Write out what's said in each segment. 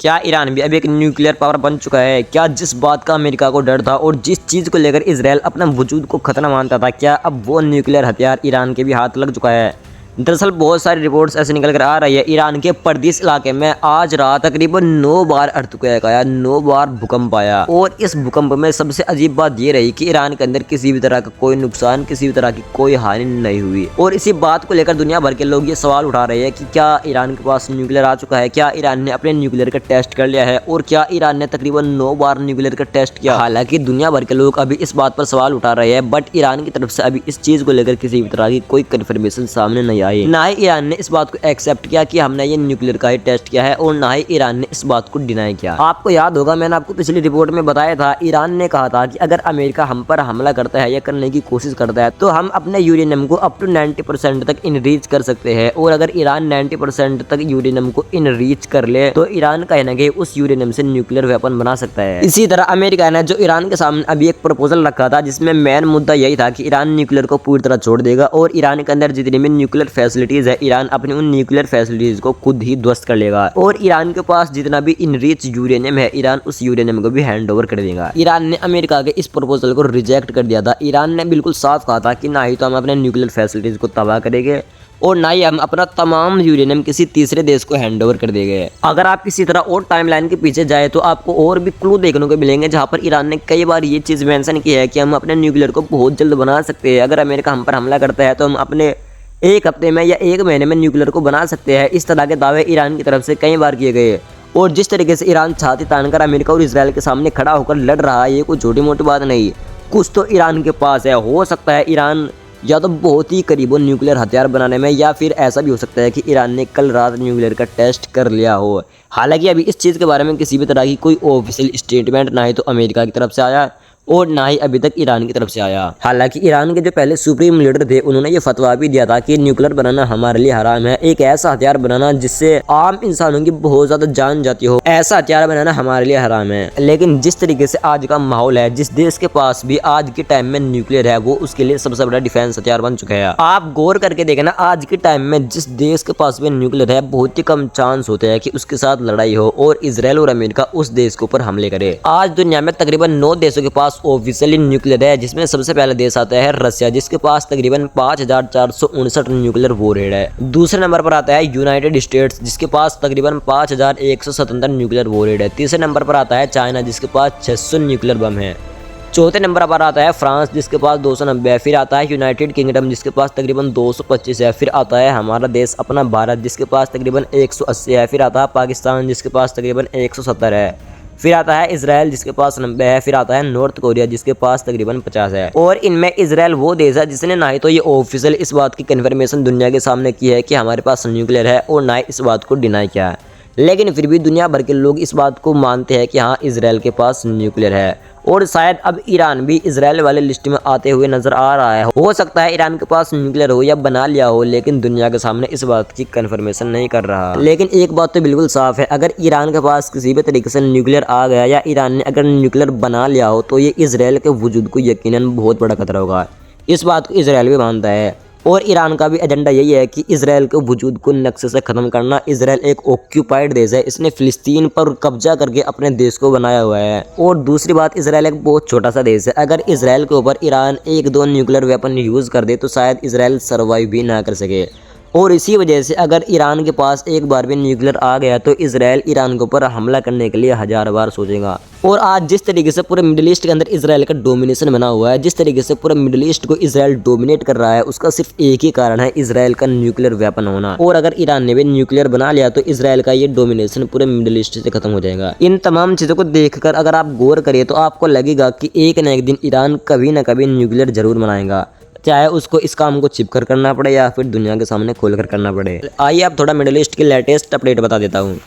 क्या ईरान भी अब एक न्यूक्लियर पावर बन चुका है? क्या जिस बात का अमेरिका को डर था और जिस चीज़ को लेकर इजराइल अपना वजूद को खतरा मानता था, क्या अब वो न्यूक्लियर हथियार ईरान के भी हाथ लग चुका है? दरअसल बहुत सारी रिपोर्ट्स ऐसे निकल कर आ रही है, ईरान के पर्दिस इलाके में आज रात तकरीबन 9 बार अर्थक्वेक आया, 9 बार भूकंप आया। और इस भूकंप में सबसे अजीब बात ये रही कि ईरान के अंदर किसी भी तरह का कोई नुकसान, किसी भी तरह की कोई हानि नहीं हुई। और इसी बात को लेकर दुनिया भर के लोग ये सवाल उठा रहे हैं कि क्या ईरान के पास न्यूक्लियर आ चुका है, क्या ईरान ने अपने न्यूक्लियर का टेस्ट कर लिया है, और क्या ईरान ने तकरीबन 9 बार न्यूक्लियर का टेस्ट किया। हालांकि दुनिया भर के लोग अभी इस बात पर सवाल उठा रहे हैं, बट ईरान की तरफ से अभी इस चीज को लेकर किसी भी तरह की कोई कंफर्मेशन सामने नहीं आई। ना ही ईरान ने इस बात को एक्सेप्ट किया कि हमने ये न्यूक्लियर का ही टेस्ट किया है, और ना ही ईरान ने इस बात को डिनाई किया। आपको याद होगा, मैंने आपको पिछली रिपोर्ट में बताया था, ईरान ने कहा था कि अगर अमेरिका हम पर हमला करता है या करने की कोशिश करता है तो हम अपने यूरेनियम को अप टू 90% तक इनरीच कर सकते हैं। और अगर ईरान 90% तक यूरेनियम को इनरीच कर ले तो ईरान कहीं ना कहीं उस यूरेनियम से न्यूक्लियर वेपन बना सकता है। इसी तरह अमेरिका ने जो ईरान के सामने अभी एक प्रपोजल रखा था, जिसमें मेन मुद्दा यही था कि ईरान न्यूक्लियर को पूरी तरह छोड़ देगा और ईरान के अंदर जितनी भी न्यूक्लियर फैसिलिटीज है, ईरान अपनी उन न्यूक्लियर फैसिलिटीज को खुद ही ध्वस्त कर लेगा। और ईरान के पास जितना भी इनरिच यूरेनियम है, ईरान उस यूरेनियम को भी हैंड ओवर कर देगा। ईरान ने अमेरिका के इस प्रपोजल को रिजेक्ट कर दिया था। ईरान ने बिल्कुल साफ कहा था कि ना ही तो हम अपने न्यूक्लियर फैसिलिटीज को तबाह करेंगे और ना ही हम अपना तमाम यूरेनियम किसी तीसरे देश को हैंड ओवर कर देंगे। अगर आप किसी तरह और टाइमलाइन के पीछे जाए तो आपको और भी क्लू देखने को मिलेंगे, जहां पर ईरान ने कई बार ये चीज मेंशन की है कि हम अपने न्यूक्लियर को बहुत जल्द बना सकते हैं। अगर अमेरिका हम पर हमला करता है तो हम अपने एक हफ्ते में या एक महीने में न्यूक्लियर को बना सकते हैं। इस तरह के दावे ईरान की तरफ से कई बार किए गए। और जिस तरीके से ईरान छाती तानकर अमेरिका और इजराइल के सामने खड़ा होकर लड़ रहा है, ये कोई छोटी मोटी बात नहीं। कुछ तो ईरान के पास है। हो सकता है ईरान या तो बहुत ही करीब हो न्यूक्लियर हथियार बनाने में, या फिर ऐसा भी हो सकता है कि ईरान ने कल रात न्यूक्लियर का टेस्ट कर लिया हो। हालांकि अभी इस चीज़ के बारे में किसी भी तरह की कोई ऑफिशियल स्टेटमेंट ना ही तो अमेरिका की तरफ से आया और ना ही अभी तक ईरान की तरफ से आया। हालांकि ईरान के जो पहले सुप्रीम लीडर थे, उन्होंने ये फतवा भी दिया था कि न्यूक्लियर बनाना हमारे लिए हराम है। एक ऐसा हथियार बनाना जिससे आम इंसानों की बहुत ज्यादा जान जाती हो, ऐसा हथियार बनाना हमारे लिए हराम है। लेकिन जिस तरीके से आज का माहौल है, जिस देश के पास भी आज के टाइम में न्यूक्लियर है, वो उसके लिए सबसे बड़ा डिफेंस हथियार बन चुका है। आप गौर करके देखना, आज के टाइम में जिस देश के पास भी न्यूक्लियर है, बहुत ही कम चांस होते हैं कि उसके साथ लड़ाई हो और इजराइल और अमेरिका उस देश के ऊपर हमले करे। आज दुनिया में तकरीबन 9 देशों के पास ऑफिशियली न्यूक्लियर है, जिसमें सबसे पहला देश आता है रसिया, जिसके पास तकरीबन 5459 न्यूक्लियर वॉरहेड है। दूसरे नंबर पर आता है यूनाइटेड स्टेट्स, जिसके पास तकरीबन 5177 न्यूक्लियर वॉरहेड है। तीसरे नंबर पर आता है चाइना, जिसके पास 600 न्यूक्लियर बम है। चौथे नंबर पर आता है फ्रांस, जिसके पास 290 है। फिर आता है यूनाइटेड किंगडम, जिसके पास तकरीबन 225 है। फिर आता है हमारा देश अपना भारत, जिसके पास तकरीबन 180 है। फिर आता है पाकिस्तान, जिसके पास तकरीबन 170 है। फिर आता है इजराइल, जिसके पास 90 है। फिर आता है नॉर्थ कोरिया, जिसके पास तकरीबन 50 है। और इनमें इजराइल वो देश है जिसने ना ही तो ये ऑफिशियल इस बात की कन्फर्मेशन दुनिया के सामने की है कि हमारे पास न्यूक्लियर है, और ना ही इस बात को डिनाई किया है। लेकिन फिर भी दुनिया भर के लोग इस बात को मानते हैं कि हाँ, इजराइल के पास न्यूक्लियर है। और शायद अब ईरान भी इजराइल वाले लिस्ट में आते हुए नजर आ रहा है। हो सकता है ईरान के पास न्यूक्लियर हो या बना लिया हो, लेकिन दुनिया के सामने इस बात की कंफर्मेशन नहीं कर रहा। लेकिन एक बात तो बिल्कुल साफ है, अगर ईरान के पास किसी भी तरीके से न्यूक्लियर आ गया या ईरान ने अगर न्यूक्लियर बना लिया हो, तो ये इजराइल के वजूद को यकीनन बहुत बड़ा खतरा होगा। इस बात को इजराइल भी मानता है। और ईरान का भी एजेंडा यही है कि इजराइल के वजूद को नक्शे से ख़त्म करना। इजराइल एक ऑक्यूपाइड देश है, इसने फिलिस्तीन पर कब्जा करके अपने देश को बनाया हुआ है। और दूसरी बात, इजराइल एक बहुत छोटा सा देश है। अगर इजराइल के ऊपर ईरान 1-2 न्यूक्लियर वेपन यूज़ कर दे तो शायद इजराइल सर्वाइव भी ना कर सके। और इसी वजह से अगर ईरान के पास एक बार भी न्यूक्लियर आ गया तो इजराइल ईरान के ऊपर हमला करने के लिए 1000 बार सोचेगा। और आज जिस तरीके से पूरे मिडिल ईस्ट के अंदर इजराइल का डोमिनेशन बना हुआ है, जिस तरीके से पूरे मिडिल ईस्ट को इजराइल डोमिनेट कर रहा है, उसका सिर्फ एक ही कारण है, इजराइल का न्यूक्लियर वेपन होना। और अगर ईरान ने भी न्यूक्लियर बना लिया तो इजराइल का ये डोमिनेशन पूरे मिडिल ईस्ट से खत्म हो जाएगा। इन तमाम चीज़ों को देखकर अगर आप गौर करिए तो आपको लगेगा कि एक न एक दिन ईरान कभी ना कभी न्यूक्लियर जरूर बनाएगा, चाहे उसको इस काम को छिप कर करना पड़े या फिर दुनिया के सामने खोल कर करना पड़े। आइए अब थोड़ा मिडिल ईस्ट की लेटेस्ट अपडेट बता देता हूँ।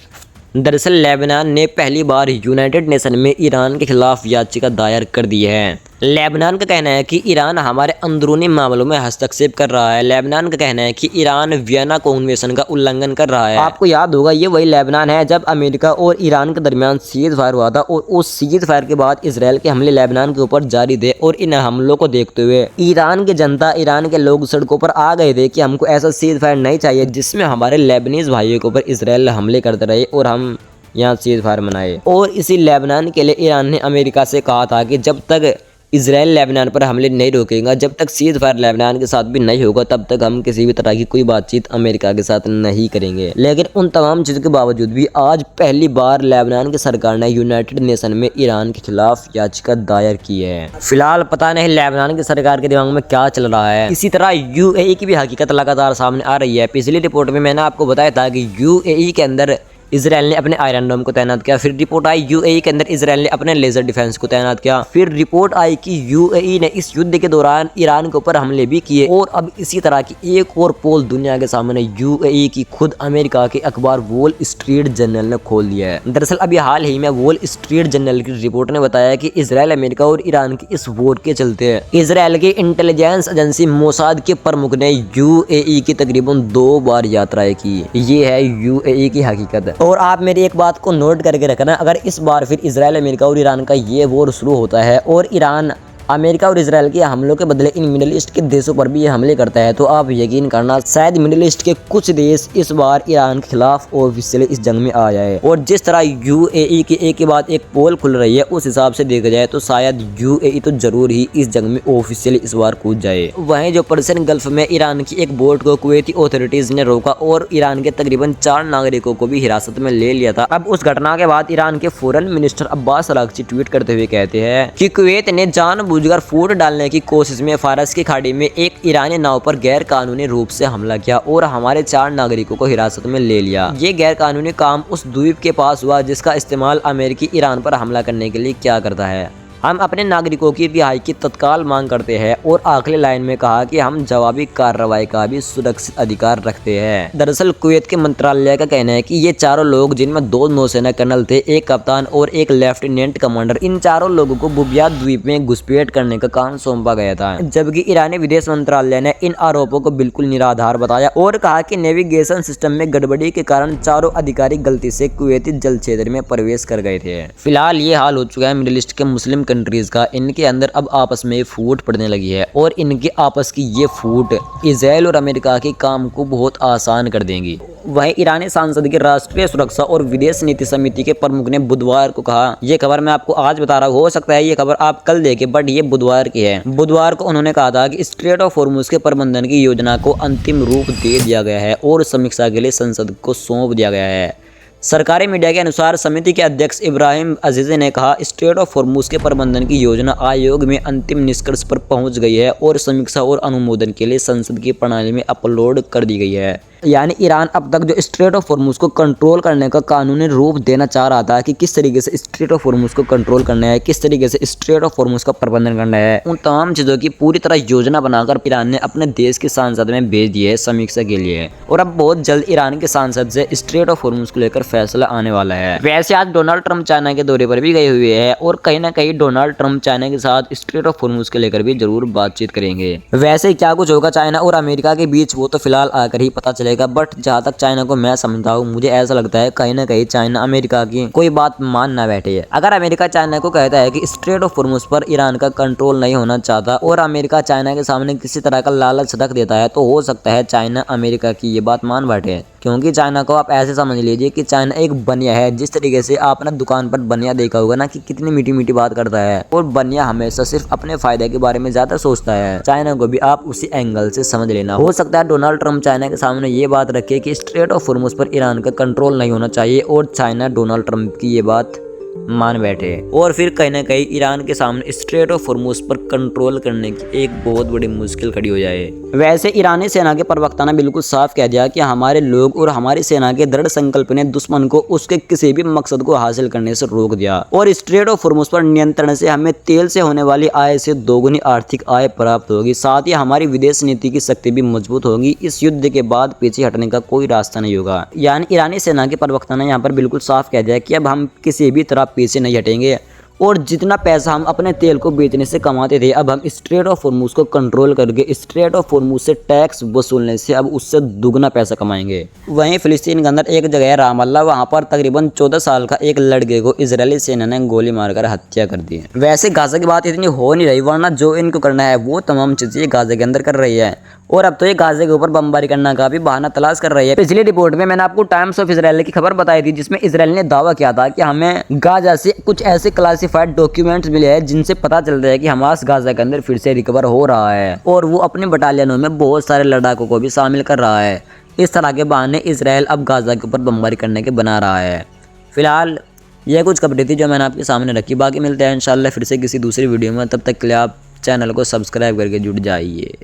दरअसल लेबनान ने पहली बार यूनाइटेड नेशन में ईरान के खिलाफ याचिका दायर कर दी है। लेबनान का कहना है कि ईरान हमारे अंदरूनी मामलों में हस्तक्षेप कर रहा है। लेबनान का कहना है कि ईरान वियना कन्वेंशन का उल्लंघन कर रहा है। आपको याद होगा, ये वही लेबनान है जब अमेरिका और ईरान के दरमियान सीज फायर हुआ था, और उस सीज फायर के बाद इसराइल के हमले लेबनान के ऊपर जारी थे। और इन हमलों को देखते हुए ईरान की जनता, ईरान के लोग सड़कों पर आ गए थे कि हमको ऐसा सीज फायर नहीं चाहिए जिसमें हमारे लेबनीज भाइयों के ऊपर इसराइल हमले करते रहे और हम यहाँ सीज फायर बनाए। और इसी लेबनान के लिए ईरान ने अमेरिका से कहा था कि जब तक इजराइल लेबनान पर हमले नहीं रोकेगा, जब तक सीज फायर लेबनान के साथ भी नहीं होगा, तब तक हम किसी भी तरह की कोई बातचीत अमेरिका के साथ नहीं करेंगे। लेकिन उन तमाम चीज़ों के बावजूद भी आज पहली बार लेबनान की सरकार ने यूनाइटेड नेशन में ईरान के खिलाफ याचिका दायर की है। फिलहाल पता नहीं लेबनान की सरकार के दिमाग में क्या चल रहा है। इसी तरह यूएई की भी हकीकत लगातार सामने आ रही है। पिछली रिपोर्ट में मैंने आपको बताया था कि यूएई के अंदर इजराइल ने अपने आयरन डोम को तैनात किया। फिर रिपोर्ट आई यूएई के अंदर इजराइल ने अपने लेजर डिफेंस को तैनात किया। फिर रिपोर्ट आई कि यूएई ने इस युद्ध के दौरान ईरान के ऊपर हमले भी किए। और अब इसी तरह की एक और पोल दुनिया के सामने यूएई की खुद अमेरिका के अखबार वॉल स्ट्रीट जर्नल ने खोल दिया है। दरअसल अभी हाल ही में वॉल स्ट्रीट जर्नल की रिपोर्ट ने बताया कि इजराइल, अमेरिका और ईरान की इस वॉर के चलते इजराइल की इंटेलिजेंस एजेंसी मोसाद के प्रमुख ने यूएई की तकरीबन 2 बार यात्राएं की। ये है यूएई की हकीकत। और आप मेरी एक बात को नोट करके रखना, अगर इस बार फिर इजराइल, अमेरिका और ईरान का ये वॉर शुरू होता है और ईरान अमेरिका और इजराइल के हमलों के बदले इन मिडिल ईस्ट के देशों पर भी ये हमले करता है, तो आप यकीन करना शायद मिडिल ईस्ट के कुछ देश इस बार ईरान के खिलाफ ऑफिशियली इस जंग में आ जाए। और जिस तरह यूएई की एक के बाद एक पोल खुल रही है, उस हिसाब से देखा जाए तो शायद यूएई तो जरूर ही इस जंग में ऑफिशियली इस बार कूद जाए। वहीं जो पर्शियन गल्फ में ईरान की एक बोट को कुवैती अथॉरिटीज ने रोका और ईरान के तकरीबन 4 नागरिकों को भी हिरासत में ले लिया था। अब उस घटना के बाद ईरान के foreign minister Abbas Araghchi tweet करते हुए कहते हैं कि कुवैत ने जानबूझकर फूट डालने की कोशिश में फारस की खाड़ी में एक ईरानी नाव पर गैर कानूनी रूप से हमला किया और हमारे 4 नागरिकों को हिरासत में ले लिया। ये गैर कानूनी काम उस द्वीप के पास हुआ जिसका इस्तेमाल अमेरिकी ईरान पर हमला करने के लिए क्या करता है। हम अपने नागरिकों की रिहाई की तत्काल मांग करते हैं। और आखिरी लाइन में कहा कि हम जवाबी कार्रवाई का भी सुरक्षित अधिकार रखते हैं। दरअसल कुवैत के मंत्रालय का कहना है कि ये चारों लोग, जिनमें 2 नौसेना कर्नल थे, एक कप्तान और एक लेफ्टिनेंट कमांडर, इन चारों लोगों को बुबिया द्वीप में घुसपैठ करने का काम सौंपा गया था। जबकि ईरानी विदेश मंत्रालय ने इन आरोपों को बिल्कुल निराधार बताया और कहा कि नेविगेशन सिस्टम में गड़बड़ी के कारण चारों अधिकारी गलती से कुवैती जल क्षेत्र में प्रवेश कर गए थे। फिलहाल ये हाल हो चुका है मिडिल ईस्ट के मुस्लिम कंट्रीज का। इनके अंदर अब आपस में फूट पड़ने लगी है और इनके आपस की ये फूट इजराइल और अमेरिका के काम को बहुत आसान कर देंगी। वहीं ईरानी सांसद की राष्ट्रीय सुरक्षा और विदेश नीति समिति के प्रमुख ने बुधवार को कहा, ये खबर मैं आपको आज बता रहा हूँ, हो सकता है ये खबर आप कल देखें, बट ये बुधवार की है। बुधवार को उन्होंने कहा था कि स्ट्रेट ऑफ हॉर्मुज के प्रबंधन की योजना को अंतिम रूप दे दिया गया है और समीक्षा के लिए संसद को सौंप दिया गया है। सरकारी मीडिया के अनुसार समिति के अध्यक्ष इब्राहिम अजीज़ी ने कहा, स्ट्रेट ऑफ हॉर्मुज के प्रबंधन की योजना आयोग में अंतिम निष्कर्ष पर पहुंच गई है और समीक्षा और अनुमोदन के लिए संसद की प्रणाली में अपलोड कर दी गई है। यानी ईरान अब तक जो स्ट्रेट ऑफ हॉर्मुज को कंट्रोल करने का कानूनी रूप देना चाह रहा था कि किस तरीके से स्ट्रेट ऑफ हॉर्मुज को कंट्रोल करना है, किस तरीके से स्ट्रेट ऑफ हॉर्मुज का प्रबंधन करना है, उन तमाम चीज़ों की पूरी तरह योजना बनाकर ईरान ने अपने देश के सांसद में भेज दी है समीक्षा के लिए। और अब बहुत जल्द ईरान के सांसद से स्ट्रेट ऑफ हॉर्मुज को लेकर फैसला आने वाला है। वैसे आज डोनाल्ड ट्रंप चाइना के दौरे पर भी गए हुए हैं और कहीं ना कहीं डोनाल्ड ट्रंप चाइना के साथ स्ट्रेट ऑफ हॉर्मुज को लेकर भी जरूर बातचीत करेंगे। वैसे क्या कुछ होगा चाइना और अमेरिका के बीच वो तो फिलहाल आकर ही पता चलेगा, बट जहाँ तक चाइना को मैं समझता हूँ, मुझे ऐसा लगता है कहीं ना कहीं चाइना अमेरिका की कोई बात मान ना बैठे। अगर अमेरिका चाइना को कहता है कि स्ट्रेट ऑफ हॉर्मुज पर ईरान का कंट्रोल नहीं होना चाहता और अमेरिका चाइना के सामने किसी तरह का लालच रख देता है, तो हो सकता है चाइना अमेरिका की ये बात मान बैठे। क्योंकि चाइना को आप ऐसे समझ लीजिए कि चाइना एक बनिया है। जिस तरीके से आपने दुकान पर बनिया देखा होगा ना कि कितनी मीठी मीठी बात करता है और बनिया हमेशा सिर्फ अपने फायदे के बारे में ज्यादा सोचता है। चाइना को भी आप उसी एंगल से समझ लेना। हो सकता है डोनाल्ड ट्रंप चाइना के सामने ये बात रखे कि स्ट्रेट ऑफ हॉर्मुज पर ईरान का कंट्रोल नहीं होना चाहिए और चाइना डोनाल्ड ट्रंप की ये बात मान बैठे और फिर कहीं ना कहीं ईरान के सामने स्ट्रेट ऑफ हॉर्मुज पर कंट्रोल करने की एक बहुत बड़ी मुश्किल खड़ी हो जाए। वैसे ईरानी सेना के प्रवक्ता ने बिल्कुल साफ कह दिया कि हमारे लोग और हमारी सेना के दृढ़ संकल्प ने दुश्मन को उसके किसी भी मकसद को हासिल करने से रोक दिया और स्ट्रेट ऑफ हॉर्मुज पर नियंत्रण से हमें तेल से होने वाली आय से दोगुनी आर्थिक आय प्राप्त होगी। साथ ही हमारी विदेश नीति की शक्ति भी मजबूत होगी। इस युद्ध के बाद पीछे हटने का कोई रास्ता नहीं होगा। यानी ईरानी सेना के प्रवक्ता ने यहाँ पर बिल्कुल साफ कह दिया कि अब हम किसी भी तरह पीछे नहीं हटेंगे और जितना पैसा हम अपने तेल को बेचने से कमाते थे, अब हम स्ट्रेट ऑफ हॉर्मुज को कंट्रोल करके स्ट्रेट ऑफ हॉर्मुज से टैक्स वसूलने से अब उससे दुगना पैसा कमाएंगे। वहीं फिलिस्तीन के अंदर एक जगह है रामल्ला, वहां पर तकरीबन 14 साल का एक लड़के को इजरायली सेना ने गोली मारकर हत्या कर दी है। वैसे गाजा की बात इतनी हो नहीं रही, वरना जो इनको करना है वो तमाम चीजें गाजा के अंदर कर रही है और अब तो ये गाजा के ऊपर बमबारी करने का भी बहाना तलाश कर रही है। पिछली रिपोर्ट में मैंने आपको टाइम्स ऑफ इजराइल की खबर बताई थी, जिसमें इजराइल ने दावा किया था कि हमें गाजा से कुछ ऐसे क्लासिफाइड डॉक्यूमेंट्स मिले हैं जिनसे पता चलता है कि हमास गाजा के अंदर फिर से रिकवर हो रहा है और वो अपने बटालियनों में बहुत सारे लड़ाकों को भी शामिल कर रहा है। इस तरह के बहाने इजराइल अब गाजा के ऊपर बमबारी करने के बना रहा है। फिलहाल यह कुछ खबरें थी जो मैंने आपके सामने रखी। बाकी मिलते हैं इंशाल्लाह फिर से किसी दूसरी वीडियो में। तब तक के लिए आप चैनल को सब्सक्राइब करके जुड़ जाइए।